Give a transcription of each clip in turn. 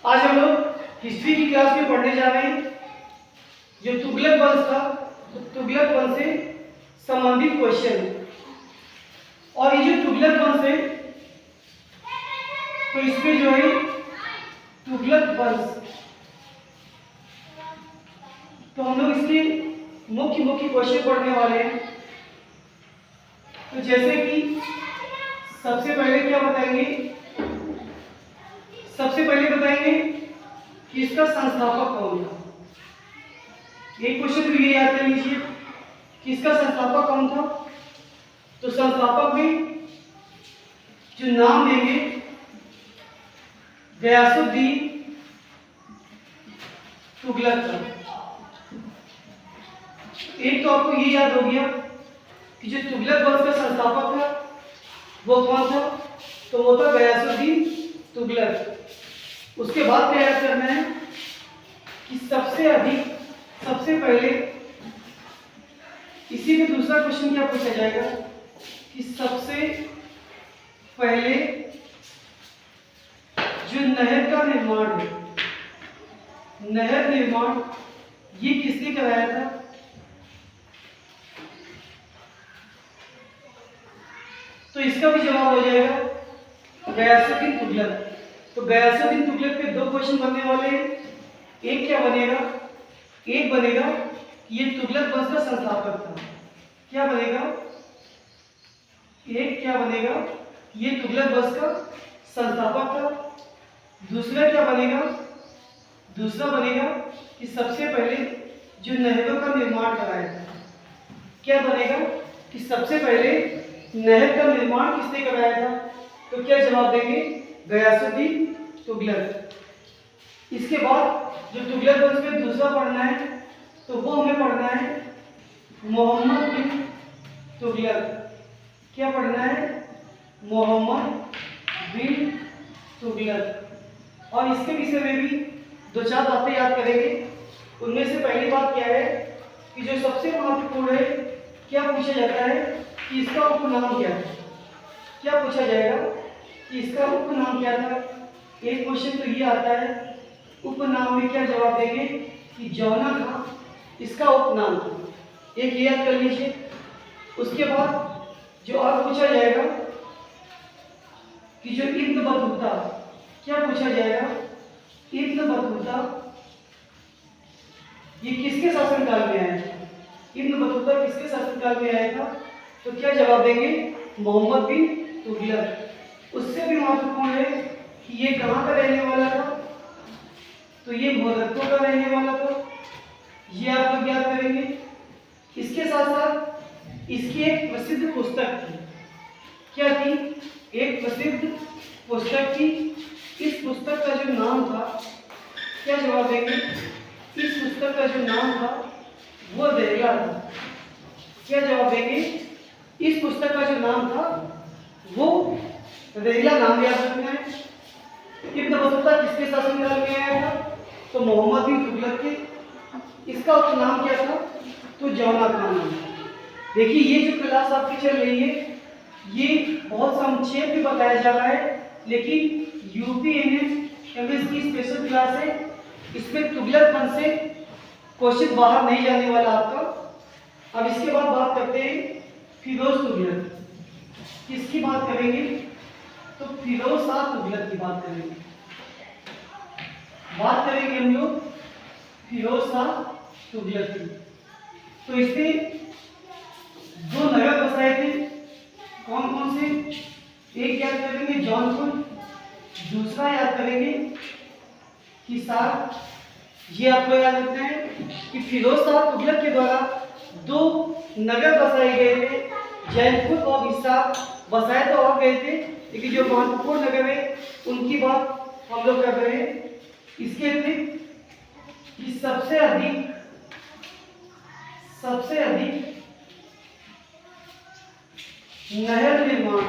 आज हम लोग हिस्ट्री की क्लास में पढ़ने जा रहे हैं जो तुगलक वंश था, तो तुगलक वंश से संबंधित क्वेश्चन। और ये जो तुगलक वंश है तो इसमें जो है तुगलक वंश, तो हम लोग इसके मुख्य मुख्य क्वेश्चन पढ़ने वाले हैं। तो जैसे कि सबसे पहले क्या बताएंगे, सबसे पहले बताएंगे कि इसका संस्थापक कौन था। एक क्वेश्चन भी ये याद कर लीजिए कि इसका संस्थापक कौन था। तो संस्थापक में जो नाम देंगे गयासुद्दीन तुगलक था। एक तो आपको ये याद हो गया कि जो तुगलक वंश का संस्थापक था वो कौन था, तो वो था गयासुद्दीन तुगलक। उसके बाद क्या याद करना है कि सबसे पहले इसी में दूसरा क्वेश्चन क्या पूछा जाएगा कि सबसे पहले जो नहर का निर्माण है, नहर निर्माण ये किसने कराया था। तो इसका भी जवाब हो जाएगा गयासुद्दीन तुगलक। तो गयासुद्दीन तुगलक पे दो क्वेश्चन बनने वाले हैं। एक क्या बनेगा, एक बनेगा कि ये तुगलक वंश का संस्थापक था। क्या बनेगा, एक क्या बनेगा कि ये तुगलक वंश का संस्थापक था। दूसरा क्या बनेगा, दूसरा बनेगा कि सबसे पहले जो नहरों का निर्माण कराया था। क्या बनेगा कि सबसे पहले नहर का निर्माण किसने कराया था। तो क्या जवाब देंगे गयासुद्दीन तुगलक। इसके बाद जो तुगलक वंश में दूसरा पढ़ना है तो वो हमें पढ़ना है मोहम्मद बिन तुगलक। क्या पढ़ना है, मोहम्मद बिन तुगलक। और इसके विषय में भी दो चार बातें याद करेंगे। उनमें से पहली बात क्या है कि जो सबसे महत्वपूर्ण है, क्या पूछा जाता है कि इसका उपनाम क्या था। क्या पूछा जाएगा कि इसका उपनाम क्या था। एक क्वेश्चन तो ये आता है, उपनाम में क्या जवाब देंगे कि जौना था इसका उपनाम था। एक याद कर लीजिए। उसके बाद जो और पूछा जाएगा कि जो इब्न बतूता, क्या पूछा जाएगा, इब्न बतूता ये किसके शासनकाल में आया था। इब्न बतूता किसके शासनकाल में आया था, तो क्या जवाब देंगे मोहम्मद बिन तुगलक। उससे भी महत्वपूर्ण है कि ये कहाँ का रहने वाला था, तो ये मोरक्को का रहने वाला था। ये आप लोग याद करेंगे। इसके साथ साथ इसकी एक प्रसिद्ध पुस्तक थी। क्या थी, एक प्रसिद्ध पुस्तक थी। इस पुस्तक का जो नाम था, क्या जवाब देंगे, इस पुस्तक का जो नाम था वो रेला था। क्या जवाब देंगे, इस पुस्तक का जो नाम था वो रेला नाम याद रखना है। इब्न बतूता किसके शासनकाल में आया था, तो मोहम्मद बिन तुगलक के। इसका उपनाम क्या था, तो जौना खान नाम। देखिए ये जो क्लास आपकी चल रही है ये बहुत संक्षेप में बताया जा रहा है, लेकिन यूपीएमएस की स्पेशल क्लास है। इसमें तुगलक वंश से क्वेश्चन बाहर नहीं जाने वाला आपका। अब इसके बाद बात करते हैं फिरोज तुगलक। किसकी बात करेंगे, तो फिरोज शाह तुगलक की बात करेंगे। बात करेंगे हम लोग फिरोज शाह तुगलक की। तो इसने दो नगर बसाए थे। कौन कौन से, एक याद करेंगे जौनपुर, दूसरा याद करेंगे हिसार। ये आपको याद रखना है कि फिरोज शाह तुगलक के द्वारा दो नगर बसाए गए थे, जैनपुर और हिसार। बसाए तो और गए थे, लेकिन जो महत्वपूर्ण नगर है उनकी बात हम लोग कर रहे हैं। इसके अतिरिक्त कि सबसे अधिक नहर निर्माण,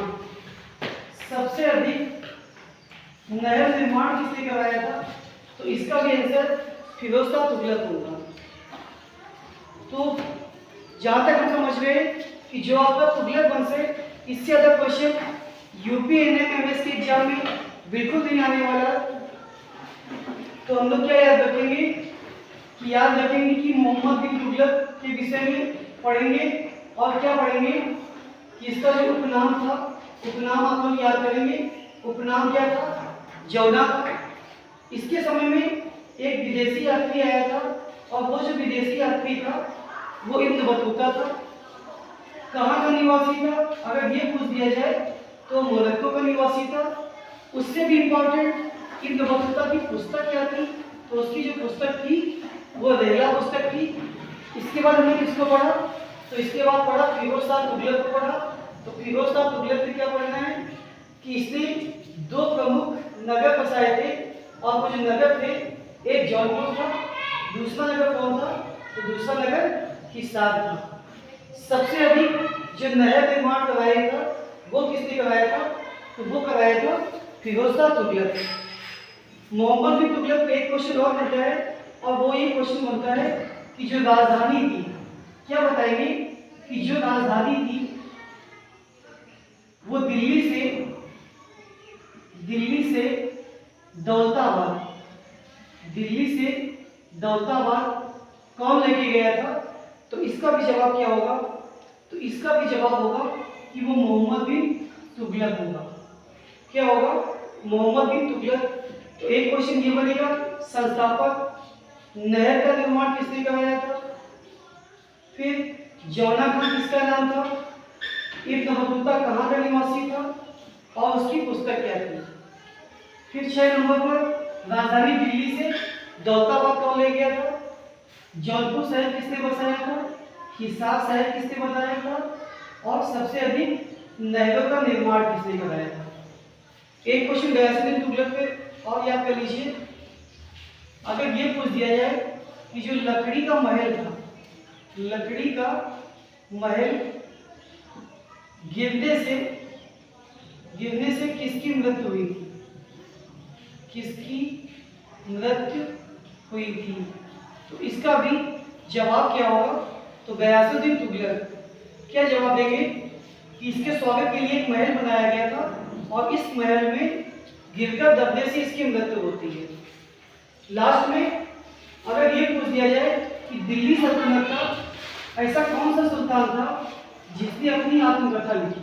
सबसे अधिक नहर निर्माण किसने कराया था, तो इसका भी आंसर फिरोज शाह तुगलक होगा। तो जहां तक हम समझ रहे हैं कि जो आपका तुगलक वंश है, इससे ज्यादा क्वेश्चन यूपीएमएस के एग्जाम में बिल्कुल नहीं आने वाला। तो हम लोग क्या याद रखेंगे कि मोहम्मद बिन तुगलक के विषय में पढ़ेंगे और क्या पढ़ेंगे कि इसका जो उपनाम था, उपनाम आप लोग याद करेंगे। उपनाम क्या था? जौना था। इसके समय में एक विदेशी यात्री आया था और वो जो विदेशी यात्री था वो इब्न बतूता था। कहाँ का निवासी था? अगर ये पूछ दिया जाए तो मोरक्को का निवासी था। उससे भी इम्पोर्टेंट इब्न बतूता की पुस्तक क्या थी? तो उसकी जो पुस्तक थी वो रहला पुस्तक थी। इसके बाद हमने किसको पढ़ा? तो इसके बाद पढ़ा फिरोज शाह तुगलक को पढ़ा। तो फिरोज शाह तुगलक से क्या पढ़ना है कि इसने दो प्रमुख नगर बसाए थे और वो जो नगर थे, एक जौनपुर था, दूसरा नगर कौन था? तो दूसरा नगर हिसार था। सबसे अधिक जो नहर निर्माण कराया था वो किसने कराया था? तो वो कराया था फिरोज शाह तुगलक। मोहम्मद बिन तुगलक का एक क्वेश्चन और बनता है और वो ये क्वेश्चन बनता है कि जो राजधानी थी, क्या बताएंगे कि जो राजधानी थी वो दिल्ली से दौलताबाद कौन लेके गया था? तो इसका भी जवाब क्या होगा? तो इसका भी जवाब होगा कि वो मोहम्मद बिन तुगलक होगा। क्या होगा? मोहम्मद बिन तुगलक। तो एक क्वेश्चन ये बनेगा, संस्थापक नहर का निर्माण किसने कराया था? फिर जौना खान किसका नाम था? इब्न बतूता कहाँ का निवासी था और उसकी पुस्तक क्या थी? फिर 6 नंबर पर राजधानी दिल्ली से दौलताबाद कौन ले गया था? जौनपुर शहर किसने बसाया था? हिसार शहर किसने बताया था? और सबसे अधिक नहरों का निर्माण किसने कराया था? एक क्वेश्चन गयासुद्दीन तुगलक पे और याद कर लीजिए। अगर ये पूछ दिया जाए कि जो लकड़ी का महल था, लकड़ी का महल गिरने से किसकी मृत्यु हुई थी? किसकी मृत्यु हुई थी? तो इसका भी जवाब क्या होगा? तो गयासुद्दीन तुगलक क्या जवाब देंगे कि इसके स्वागत के लिए एक महल बनाया गया था और इस महल में गिरकर दबने से इसकी मृत्यु होती है। लास्ट में अगर ये पूछ दिया जाए कि दिल्ली सल्तनत का ऐसा कौन सा सुल्तान था जिसने अपनी आत्मकथा लिखी?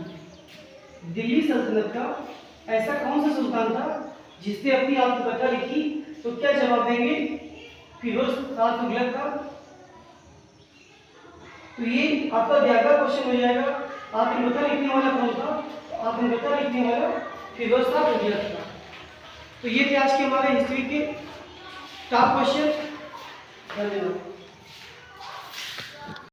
दिल्ली सल्तनत का ऐसा कौन सा सुल्तान था जिसने अपनी आत्मकथा लिखी? तो क्या जवाब देंगे? फिरोज शाह तुगलक का। तो ये आपका व्यापक क्वेश्चन हो जाएगा। आत्मकथा लिखने वाला कौन था? आत्मकथा लिखने वाला फिरोज शाह तुगलक था। तो ये थे आज के हमारे हिस्ट्री के टॉप क्वेश्चन। धन्यवाद।